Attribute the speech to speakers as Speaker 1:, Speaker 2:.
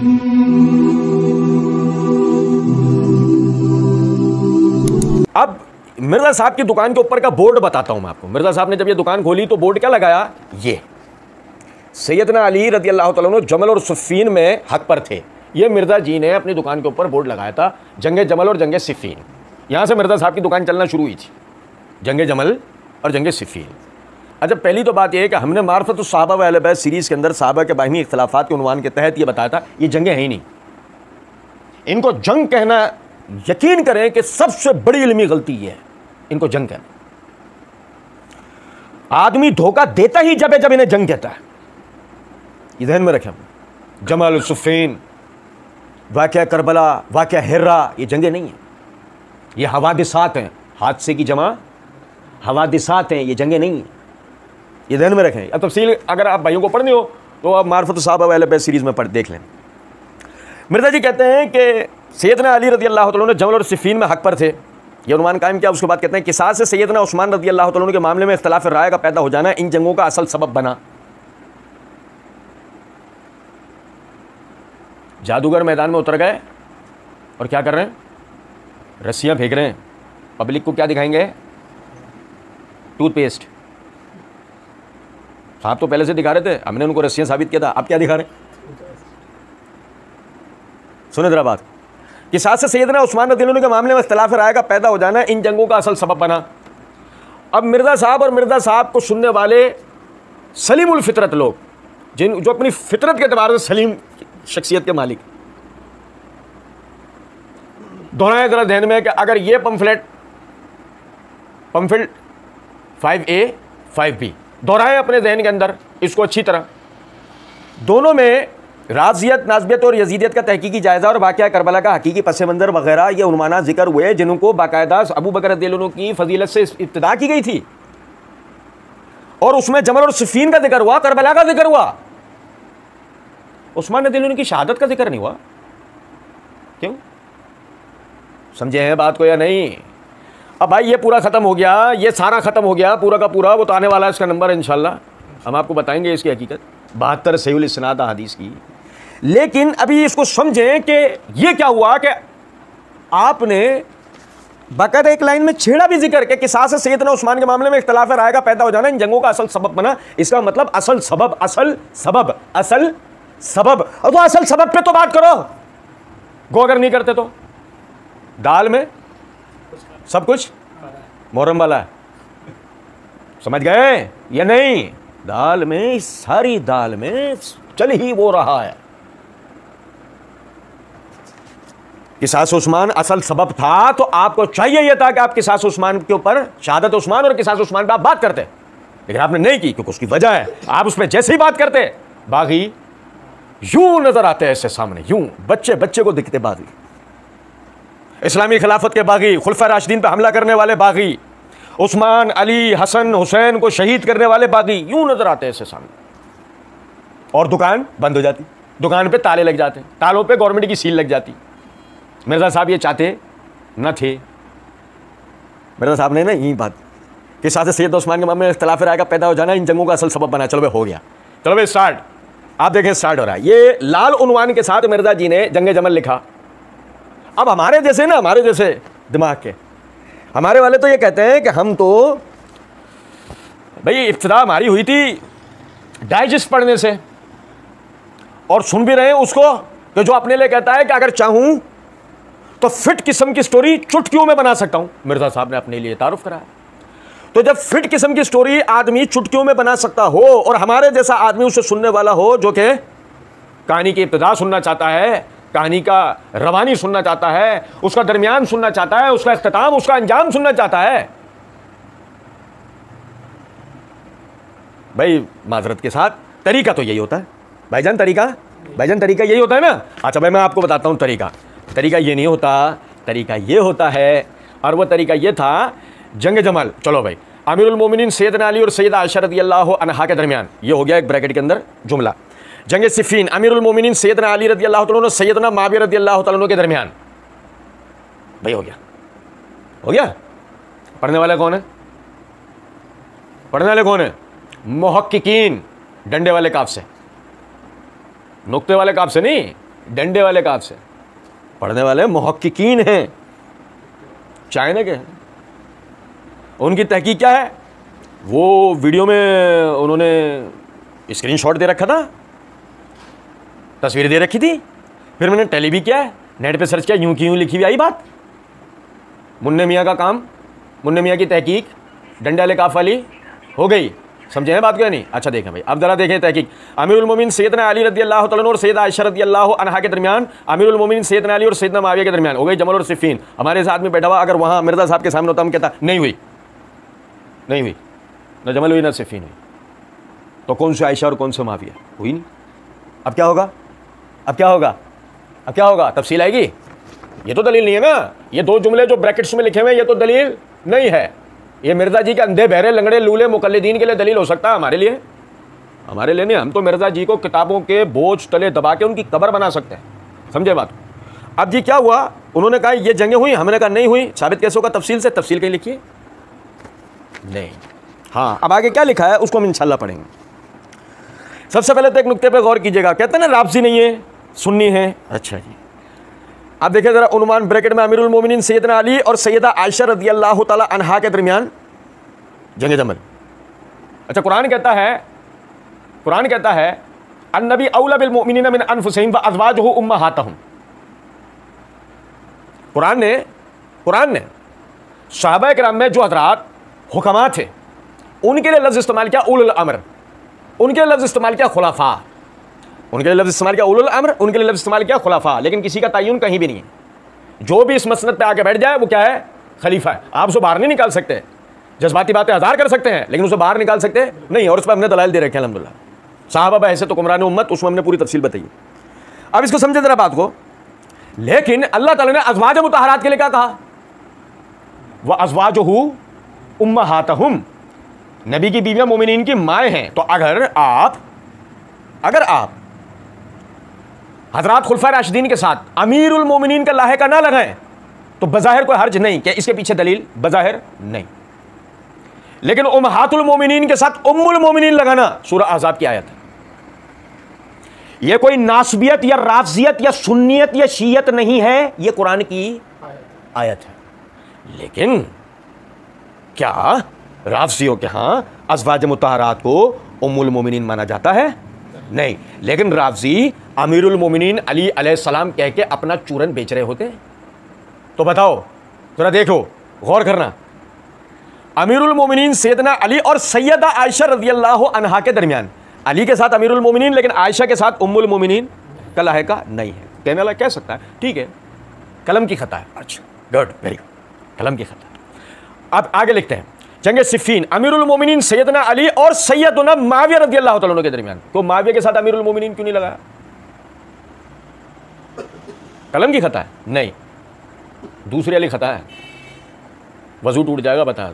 Speaker 1: अब मिर्जा साहब की दुकान के ऊपर का बोर्ड बताता हूं मैं आपको। मिर्जा साहब ने जब ये दुकान खोली तो बोर्ड क्या लगाया, ये सैयदना अली रज़ी अल्लाह तआला अन्हु जमल और सिफ़ीन में हक पर थे। ये मिर्जा जी ने अपनी दुकान के ऊपर बोर्ड लगाया था, जंगे जमल और जंगे सिफ़ीन। यहां से मिर्जा साहब की दुकान चलना शुरू हुई थी, जंगे जमल और जंगे सिफ़ीन। अच्छा, पहली तो बात यह है कि हमने मारिफ़तुस सहाबा व अहले बैत सीरीज़ के अंदर सहाबा के बाहिमी इख्तिलाफ़ात के उन्वान के तहत ये बताया था ये जंगें हैं ही नहीं। इनको जंग कहना, यकीन करें कि सबसे बड़ी इल्मी गलती ये है, इनको जंग कहना। आदमी धोखा देता ही जब इन्हें जंग कहता है, ये ध्यान में रखें। जमल, सिफ़ीन, वाक़या करबला, वाक़या हिर्रा, ये जंगें नहीं हैं, ये हवादिसात हैं। हादसे की जमा हवादिसात हैं, ये जंगें नहीं हैं, ये ध्यान में रखें। अब तफसील अगर आप भाइयों को पढ़नी हो तो आप मारिफ़तुस सहाबा व अहले बैत सीरीज़ में पढ़ देख लें। मिर्जा जी कहते हैं कि सैयदना अली रज़ी अल्लाह तआला अन्हु जमल और सिफ़ीन में हक पर थे, ये उन्वान कायम किया। उसके बाद कहते हैं किसास से सैयदना उस्मान रज़ी अल्लाह तआला अन्हु के मामले में इख्तिलाफ़ राय का पैदा हो जाना इन जंगों का असल सबब बना। जादूगर मैदान में उतर गए और क्या कर रहे हैं, रस्सियां फेंक रहे हैं। पब्लिक को क्या दिखाएंगे, टूथपेस्ट। साहब तो पहले से दिखा रहे थे, हमने उनको रस्सियां साबित किया था, अब क्या दिखा रहे हैं। सुने जरा बात, किसास से सैयदना उस्मान रज़ी अल्लाह अन्हु के मामले में इख्तिलाफ़ राय का पैदा हो जाना इन जंगों का असल सबब बना। अब मिर्जा साहब और मिर्जा साहब को सुनने वाले सलीमुल फितरत लोग, जो अपनी फितरत के एतबार से सलीम शख्सियत के मालिक, दोहराए जरा ध्यान में कि अगर ये पंफलेट 5A 5B दोहराए अपने जहन के अंदर इसको अच्छी तरह, दोनों में राजियत, नाज़बियत और यजीदियत का तहकीकी जायज़ा और वाक़या करबला का हकीकी पस मंज़र वगैरह ये उन्वाना जिक्र हुए जिनको बाकायदा अबू बकर रज़ियल्लाहु अन्हु की फजीलत से इब्तिदा की गई थी, और उसमें जमल और सिफ़ीन का जिक्र हुआ, करबला का जिक्र हुआ, उस्मान रज़ियल्लाहु अन्हु की शहादत का जिक्र नहीं हुआ। क्यों, समझे हैं बात को या नहीं। अब भाई ये पूरा ख़त्म हो गया, ये सारा ख़त्म हो गया पूरा का पूरा, वो तो आने वाला है इसका नंबर इंशाल्लाह, हम आपको बताएंगे इसकी हकीकत 72 सहीहुल इस्नाद हदीस की। लेकिन अभी इसको समझें कि ये क्या हुआ कि आपने बाकायदा एक लाइन में छेड़ा भी जिक्र के किसास सैयदना उस्मान के मामले में इख्तिलाफ़ राय का पैदा हो जाना इन जंगों का असल सबब बना। इसका मतलब असल सबब, असल सबब, असल सबब। और तो असल सबब पे तो बात करो, गो अगर नहीं करते तो। दाल में सब कुछ मोहर्रम वाला है, समझ गए या नहीं। दाल में, सारी दाल में चल ही वो रहा है। किसास उस्मान असल सबब था, तो आपको चाहिए यह था कि आप किसास उस्मान के ऊपर, शहादत उस्मान और किसास उस्मान पे आप बात करते, लेकिन आपने नहीं की क्योंकि उसकी वजह है। आप उस पर जैसे ही बात करते, बागी यूं नजर आते हैं ऐसे सामने, यूं बच्चे बच्चे को दिखते बागी, इस्लामी खिलाफत के बागी, खुलफा राशिदीन पे हमला करने वाले बागी, उस्मान, अली, हसन, हुसैन को शहीद करने वाले बागी यूं नजर आते हैं ऐसे सामने। और दुकान बंद हो जाती, दुकान पे ताले लग जाते, तालों पे गवर्नमेंट की सील लग जाती। मिर्जा साहब ये चाहते न थे। मिर्जा साहब ने ना यही बात कि साथ सैयद उस्मान के मामले में इख्तिलाफ़ राय का पैदा हो जाना इन जंगों का असल सबब बना। चलो भाई हो गया, चलो भाई स्टार्ट। आप देखें स्टार्ट हो रहा है, ये लाल उन्वान के साथ मिर्जा जी ने जंगे जमल लिखा। अब हमारे जैसे ना, हमारे जैसे दिमाग के हमारे वाले तो ये कहते हैं कि हम तो भाई इब्तिदा हमारी हुई थी डाइजेस्ट पढ़ने से, और सुन भी रहे हैं उसको कि जो अपने लिए कहता है कि अगर चाहूं तो फिट किस्म की स्टोरी चुटकियों में बना सकता हूं। मिर्जा साहब ने अपने लिए तारुफ कराया। तो जब फिट किस्म की स्टोरी आदमी चुटकियों में बना सकता हो और हमारे जैसा आदमी उसे सुनने वाला हो जो कि कहानी की इब्तिदा सुनना चाहता है, कहानी का रवानी सुनना चाहता है, उसका दरमियान सुनना चाहता है, उसका इख्तिताम, उसका अंजाम सुनना चाहता है, भाई माजरत के साथ तरीका तो यही होता है भाईजान। भाईजान तरीका यही होता है ना। अच्छा भाई मैं आपको बताता हूं तरीका ये नहीं होता, तरीका ये होता है, और वह तरीका ये था जंग जमल। चलो भाई, अमीरुल मोमिनीन सैयदना अली और सैयदा आयशा रज़ियल्लाहु अन्हा के दरमियान, ये हो गया एक ब्रैकेट के अंदर जुमला। जंग सिफ़ीन, अमीरुल मोमिनीन सैयदना अली रज़ियल्लाहु तआला अन्हु सैयदना मुआविया रज़ियल्लाहु तआला अन्हु के दरमियान, भाई हो गया। पढ़ने वाले कौन है? मुहक्किकीन, डंडे वाले काफ से, नुक्ते वाले काफ से नहीं, डंडे वाले काफ से पढ़ने वाले मुहक्किकीन हैं, चाइना के हैं। उनकी तहकीक क्या है, वो वीडियो में उन्होंने स्क्रीनशॉट दे रखा था, तस्वीर दे रखी थी, फिर मैंने टेली भी किया है, नेट पे सर्च किया, यूं की यूं लिखी हुई आई बात। मुन्ने मियाँ का काम, मुन्ने मियाँ की तहकीक डंडे वाले काफ वाली हो गई। समझे हैं बात को या नहीं? अच्छा देखें भाई, अब जरा देखें तहकीक। अमीरुल मोमिनीन सैयदना अली रज़ियल्लाहु तआला अन्हु और सैयदा आयशा रज़ियल्लाहु अन्हा के दरमियान, अमीरुल मोमिनीन सैयदना अली और सैयदना मुआविया के दरमियान हो गई जमल और सिफ़ीन। हमारे साथ में बैठा हुआ अगर वहाँ मिर्ज़ा साहब के सामने होता, हम कहता नहीं हुई, नहीं हुई, न जमल हुई न सिफ़ीन हुई, तो कौन से आयशा और कौन से मुआविया? हुई नहीं। अब क्या होगा, अब क्या होगा, अब क्या होगा? तफसील आएगी। ये तो दलील नहीं है ना, ये दो जुमले जो ब्रैकेट्स में लिखे हुए हैं ये तो दलील नहीं है। ये मिर्ज़ा जी के अंधे बहरे लंगड़े लूले मुकल्लिदीन के लिए दलील हो सकता है, हमारे लिए, हमारे लिए नहीं। हम तो मिर्ज़ा जी को किताबों के बोझ तले दबा के उनकी कब्र बना सकते हैं। समझे बात? अब जी क्या हुआ, उन्होंने कहा ये जंगें हुई, हमने कहा नहीं हुई। साबित कैसे होगा? तफसील से। तफसील कहीं लिखिए नहीं। हाँ, अब आगे क्या लिखा है उसको हम इंशाल्लाह पढ़ेंगे। सबसे पहले तो एक नुक्ते पे गौर कीजिएगा, कहते हैं ना राफ़ज़ी नहीं है, सुन्नी है। अच्छा जी, अब देखिए जरा उन्वान ब्रैकेट में, अमीरुल मोमिनीन सैयदना अली और सैयदा आयशा रज़ियल्लाहु ताला अन्हा के दरमियान जंग जमल। अच्छा, कुरान कहता है, कुरान कहता है अन्नबी औला बिल मोमिनीन मिन अनफुसिहिम व अज़वाजुहु उम्महातहुम। कुरान ने सहाबा किराम में जो हज़रात हुक्मा थे उनके लिए लफ्ज़ इस्तेमाल किया उलुल अम्र, उनके लिए लफ्ज़ इस्तेमाल किया खुलाफा, उनके लिए लफ्ज़ इस्तेमाल किया उलुल अम्र, उनके लिए लफ्ज़ इस्तेमाल किया खुलाफा। लेकिन किसी का तयन कहीं भी नहीं है। जो भी इस मसनद पे आके बैठ जाए वो क्या है? खलीफा है। आप उसे बाहर नहीं निकाल सकते। जज्बाती बातें हज़ार कर सकते हैं लेकिन उसे बाहर निकाल सकते नहीं। और उस पर हमने दलाइल दे रखे हैं अल्हम्दुलिल्लाह। साहबा ऐसे तो कुमरान उम्मत, उसमें हमने पूरी तफसील बताई। अब इसको समझे जरा बात को। लेकिन अल्लाह ताला ने अज़वाज मुतहरात के लिए क्या कहा? वह अज़वाजुहु उम्महातहुम, नबी की बीवियां मोमिनीन की माएँ हैं। तो अगर आप हजरात खुलफा राशिदीन के साथ अमीरुल मोमिनीन का लाहे का ना लगाएं तो बज़ाहिर कोई हर्ज नहीं कि इसके पीछे दलील बज़ाहिर नहीं। लेकिन उम्महातुल मोमिनीन के साथ उम्मुल मोमिनीन लगाना सूरह अहज़ाब की आयत है। यह कोई नासबियत या राफ़ज़ियत या सुन्नियत या शीयत नहीं है, यह कुरान की आयत है। लेकिन क्या राफ़ज़ियों के यहां अज़वाज मुतहरात को उम्मुल मोमिनीन माना जाता है? नहीं। लेकिन राफ़ज़ी अमीरुल मोमिनीन अली अलैहिस्सलाम कह के अपना चूरन बेच रहे होते। तो बताओ जरा, देखो गौर करना, अमीरुल मोमिनीन सैयदना अली और सैयदा आयशा रज़ियल्लाहु अन्हा के दरमियान, अली के साथ अमीरुल मोमिनीन लेकिन आयशा के साथ उम्मुल मोमिनीन का लाहे का नहीं है। कहने वाला कह सकता है ठीक है, कलम की खता है। अच्छा, गुड, वेरी गुड, कलम की खता। अब आगे लिखते हैं, जंगे सिफ़ीन अमीरुल मोमिनीन सैयदना अली और सैयदना मुआविया रज़ियल्लाहु तआला अन्हु के दरमियान। तो मुआविया के साथ अमीरुल मोमिनीन क्यों नहीं लगाया? कलम की खता है? नहीं, दूसरी वाली खता है। वजू टूट जाएगा, बता।